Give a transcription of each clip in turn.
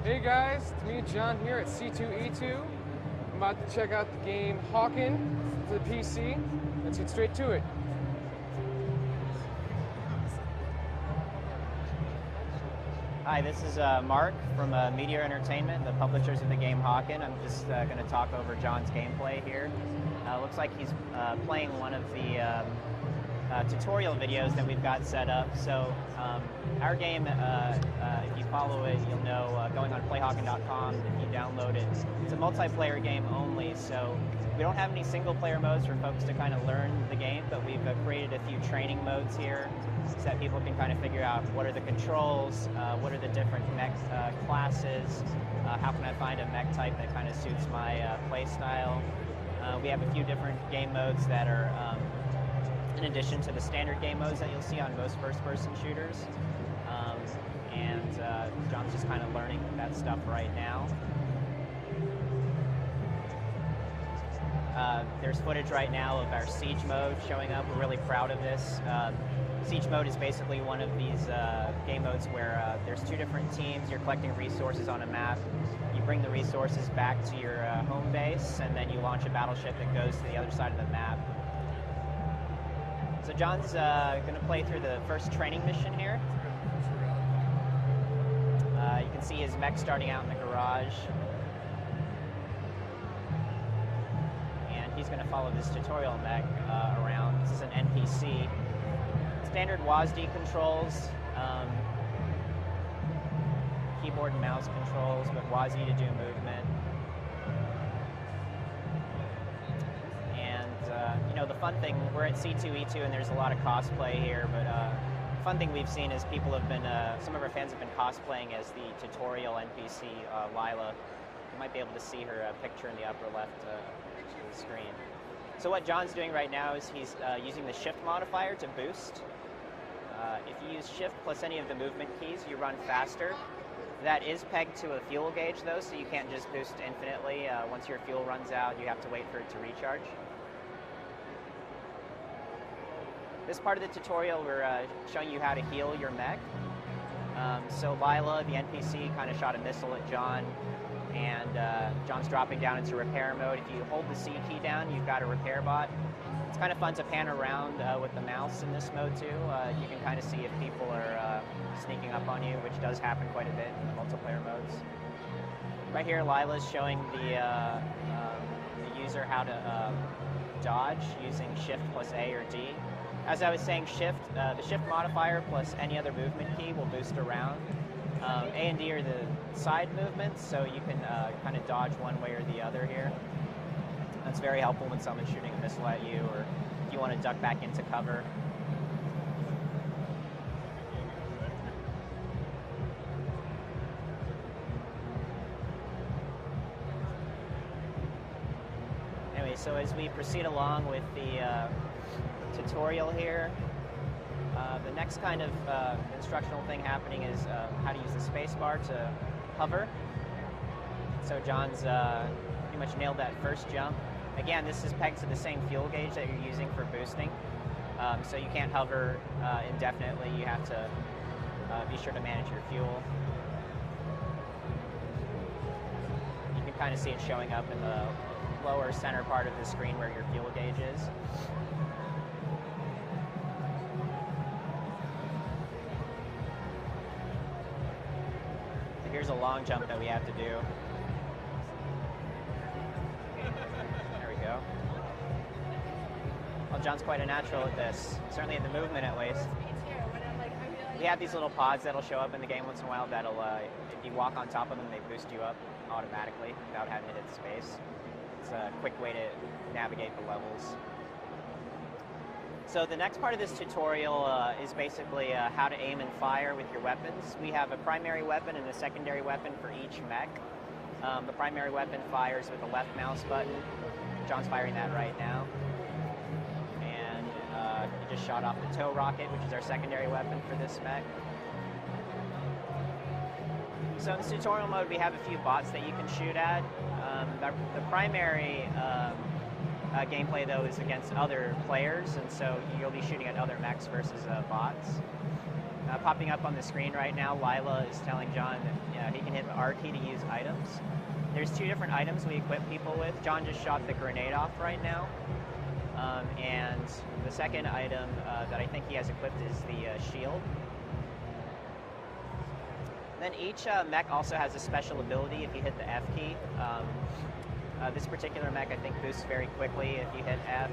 Hey guys, it's me and John here at C2E2. I'm about to check out the game Hawken for the PC. Let's get straight to it. Hi, this is Mark from Meteor Entertainment, the publishers of the game Hawken. I'm just going to talk over John's gameplay here. Looks like he's playing one of the tutorial videos that we've got set up. So our game, if you follow it, you'll know, going on playhawken.com, if you download it, it's a multiplayer game only. So we don't have any single player modes for folks to kind of learn the game, but we've created a few training modes here so that people can kind of figure out what are the controls, what are the different mech classes, how can I find a mech type that kind of suits my play style. We have a few different game modes that are in addition to the standard game modes that you'll see on most first-person shooters. John's just kind of learning that stuff right now. There's footage right now of our Siege mode showing up. We're really proud of this. Siege mode is basically one of these game modes where there's two different teams. You're collecting resources on a map. You bring the resources back to your home base, and then you launch a battleship that goes to the other side of the map. So John's going to play through the first training mission here. You can see his mech starting out in the garage. And he's going to follow this tutorial mech around. This is an NPC. Standard WASD controls, keyboard and mouse controls, but WASD to do movement. You know, the fun thing, we're at C2E2 and there's a lot of cosplay here, but the fun thing we've seen is people have been, some of our fans have been cosplaying as the tutorial NPC, Lila. You might be able to see her picture in the upper left of the screen. So what John's doing right now is he's using the shift modifier to boost. If you use shift plus any of the movement keys, you run faster. That is pegged to a fuel gauge though, so you can't just boost infinitely. Once your fuel runs out, you have to wait for it to recharge. This part of the tutorial, we're showing you how to heal your mech. So Lila, the NPC, kind of shot a missile at John, and John's dropping down into repair mode. If you hold the C key down, you've got a repair bot. It's kind of fun to pan around with the mouse in this mode too. You can kind of see if people are sneaking up on you, which does happen quite a bit in the multiplayer modes. Right here, Lila's showing the user how to dodge using Shift plus A or D. As I was saying, the Shift modifier plus any other movement key will boost around. A and D are the side movements, so you can kind of dodge one way or the other here. That's very helpful when someone's shooting a missile at you, or if you want to duck back into cover. Anyway, so as we proceed along with the tutorial here, the next kind of instructional thing happening is how to use the space bar to hover. So John's pretty much nailed that first jump. Again, this is pegged to the same fuel gauge that you're using for boosting. So you can't hover indefinitely. You have to be sure to manage your fuel. You can kind of see it showing up in the lower center part of the screen where your fuel gauge is. So here's a long jump that we have to do. Well, John's quite a natural at this, certainly in the movement at least. We have these little pods that'll show up in the game once in a while that'll, if you walk on top of them, they boost you up automatically without having to hit the space. It's a quick way to navigate the levels. So the next part of this tutorial is basically how to aim and fire with your weapons. We have a primary weapon and a secondary weapon for each mech. The primary weapon fires with the left mouse button. John's firing that right now. He just shot off the tow rocket, which is our secondary weapon for this mech. So in this tutorial mode, we have a few bots that you can shoot at. The primary gameplay, though, is against other players, and so you'll be shooting at other mechs versus bots. Popping up on the screen right now, Lila is telling John that he can hit the R key to use items. There's 2 different items we equip people with. John just shot the grenade off right now. And the second item that I think he has equipped is the shield. Then each mech also has a special ability if you hit the F key. This particular mech I think boosts very quickly if you hit F.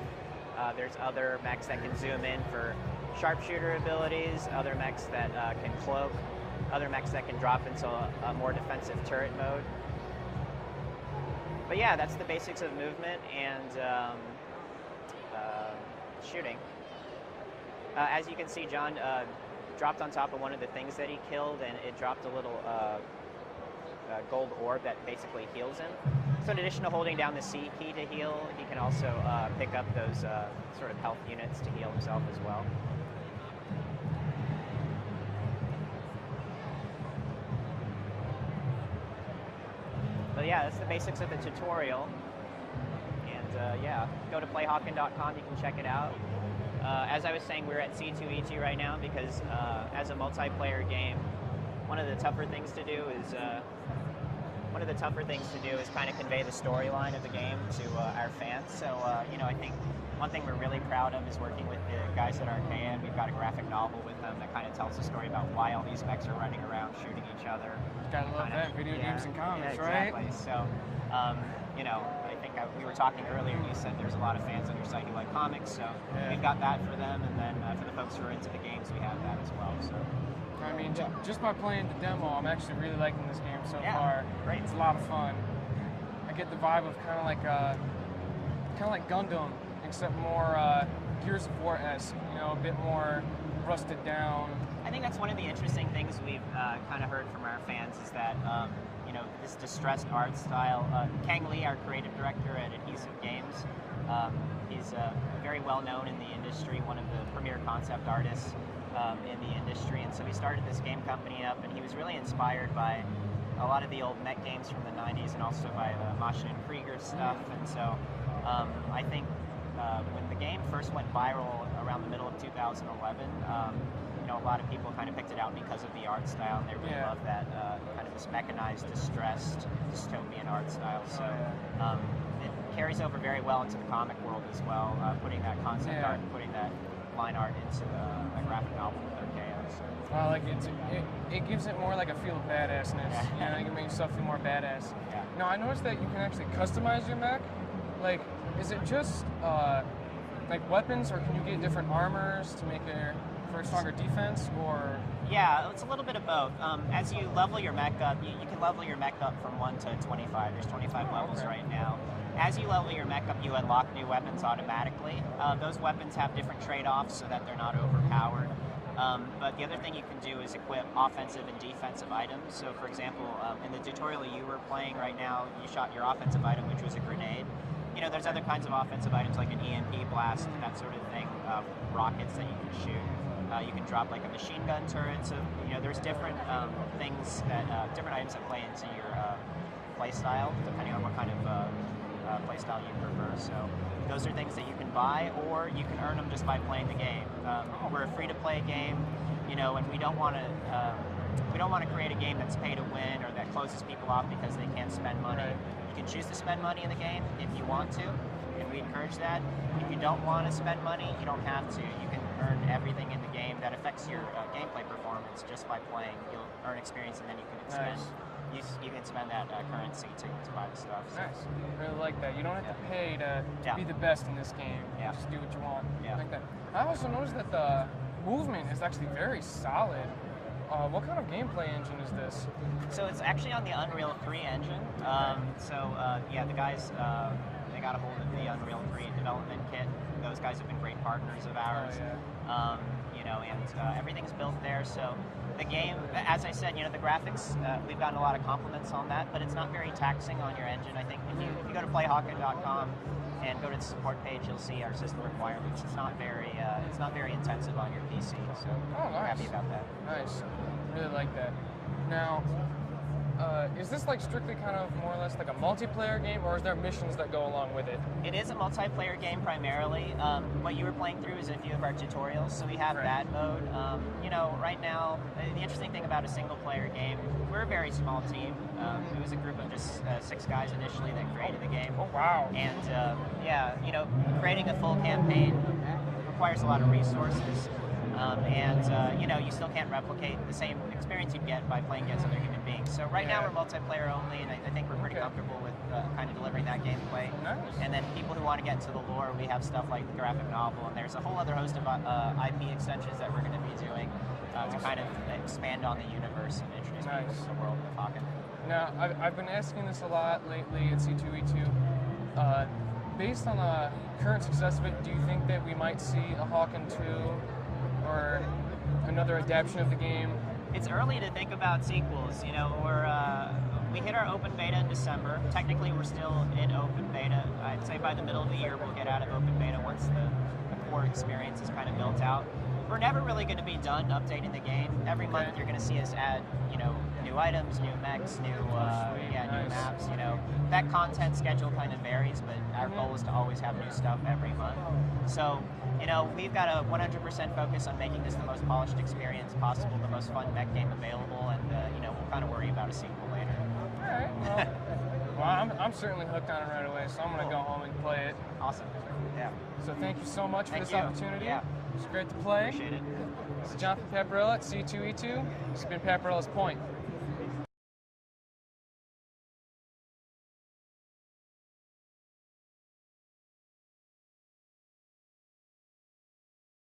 There's other mechs that can zoom in for sharpshooter abilities, other mechs that can cloak, other mechs that can drop into a more defensive turret mode. But yeah, that's the basics of movement and shooting. As you can see, John dropped on top of one of the things that he killed, and it dropped a little gold orb that basically heals him. So in addition to holding down the C key to heal, he can also pick up those sort of health units to heal himself as well. But yeah, that's the basics of the tutorial. And yeah, go to playhawken.com, you can check it out. As I was saying, we're at C2E2 right now because as a multiplayer game, one of the tougher things to do is kind of convey the storyline of the game to our fans. So I think one thing we're really proud of is working with the guys at Arcade. We've got a graphic novel with them that kind of tells the story about why all these mechs are running around shooting each other. Gotta love that, video games and comics, exactly. right? So, I think we were talking earlier, you said there's a lot of fans on your site who like comics, so we've got that for them, and then for the folks who are into the games, we have that as well. So, I mean, just by playing the demo, I'm actually really liking this game so far. Great. It's a lot of fun. I get the vibe of kind of like Gundam, except more Gears of War-esque. A bit more rusted down. I think that's one of the interesting things we've kind of heard from our fans is that this distressed art style. Kang Lee, our creative director at Adhesive Games, he's very well known in the industry, one of the premier concept artists in the industry, and so he started this game company up, and he was really inspired by a lot of the old mech games from the 90s and also by the Maschinen and Krieger stuff, and so I think when the game first went viral around the middle of 2011, a lot of people kind of picked it out because of the art style, and they really love that kind of this mechanized, distressed, dystopian art style. So it carries over very well into the comic world as well, putting that concept art and putting that line art into a graphic novel with Arcade. So. It gives it more like a feel of badassness. You can make yourself feel more badass. Yeah. Now I noticed that you can actually customize your mech. Like, is it just like weapons, or can you get different armors to make it for a stronger defense, or? Yeah, it's a little bit of both. As you level your mech up, you can level your mech up from 1 to 25. There's 25 levels right now. As you level your mech up, you unlock new weapons automatically. Those weapons have different trade-offs so that they're not overpowered. But the other thing you can do is equip offensive and defensive items. So for example, in the tutorial you were playing right now, you shot your offensive item, which was a grenade. There's other kinds of offensive items like an EMP blast, that sort of thing, rockets that you can shoot. You can drop like a machine gun turret. So there's different things that different items that play into your play style, depending on what kind of play style you prefer. So those are things that you can buy, or you can earn them just by playing the game. We're a free-to-play game, and we don't want to create a game that's pay to win or that closes people off because they can't spend money. You can choose to spend money in the game if you want to, and we encourage that. If you don't want to spend money, you don't have to. You can earn everything in the game that affects your gameplay performance just by playing. You'll earn experience, and then you can spend. You can spend that currency to buy the stuff. So. Nice. I really like that. You don't have to pay to be the best in this game. You just do what you want. Like that. I also noticed that the movement is actually very solid. What kind of gameplay engine is this? So it's actually on the Unreal 3 engine. The guys, they got a hold of the Unreal 3 development kit. Those guys have been great partners of ours. And everything's built there. So the game, as I said, the graphics, we've gotten a lot of compliments on that, but it's not very taxing on your engine. I think if you go to playhawken.com and go to the support page, you'll see our system requirements. It's not very intensive on your PC. So we're happy about that. Nice. Really like that. Now, is this like strictly kind of more or less like a multiplayer game, or is there missions that go along with it? It is a multiplayer game primarily. What you were playing through is a few of our tutorials, so we have that mode. You know, right now, the interesting thing about a single-player game, we're a very small team. It was a group of just 6 guys initially that created the game. Oh, wow. And yeah, you know, creating a full campaign requires a lot of resources. You know, you still can't replicate the same experience you'd get by playing against other human beings. So right now we're multiplayer only, and I think we're pretty comfortable with kind of delivering that gameplay. Nice. And then people who want to get into the lore, we have stuff like the graphic novel, and there's a whole other host of IP extensions that we're going to be doing to kind of expand on the universe and introduce people to the world of Hawken. Now, I've been asking this a lot lately at C2E2. Based on the current success of it, do you think that we might see a Hawken 2 or another adaptation of the game? It's early to think about sequels. You know, we hit our open beta in December. Technically, we're still in open beta. I'd say by the middle of the year, we'll get out of open beta once the core experience is kind of built out. We're never really going to be done updating the game. Every month, you're going to see us add, you know, new items, new mechs, new maps. You know, that content schedule kind of varies, but our goal is to always have new stuff every month. So, you know, we've got a 100% focus on making this the most polished experience possible, the most fun mech game available, and you know, we'll kind of worry about a sequel later. All right. Well, I'm certainly hooked on it right away, so I'm going to go home and play it. Awesome. Yeah. So thank you so much for this opportunity. Yeah. It's great to play. Appreciate it. This is Jonathan Paparella at C2E2. This has been Paparella's Point.